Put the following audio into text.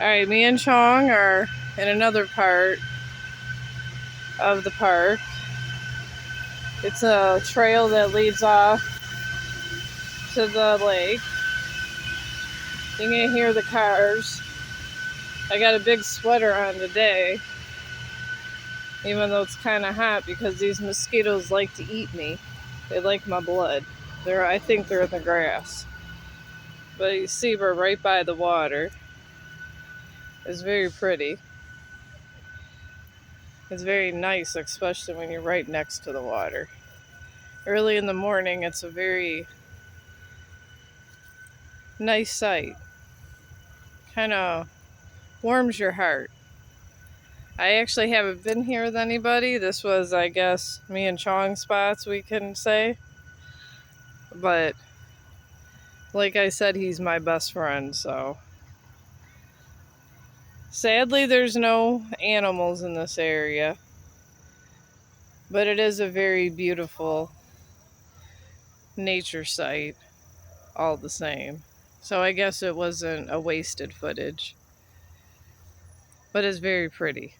Alright, me and Chong are in another part of the park. It's a trail that leads off to the lake. You can hear the cars. I got a big sweater on today, even though it's kind of hot because these mosquitoes like to eat me. They like my blood. I think they're in the grass. But you see, we're right by the water. It's very pretty. It's very nice, especially when you're right next to the water. Early in the morning, it's a very nice sight. Kind of warms your heart. I actually haven't been here with anybody. This was, I guess, me and Chong spots, we can say. But like I said, he's my best friend, so. Sadly, there's no animals in this area. But it is a very beautiful nature site, all the same. So I guess it wasn't a wasted footage. But it's very pretty.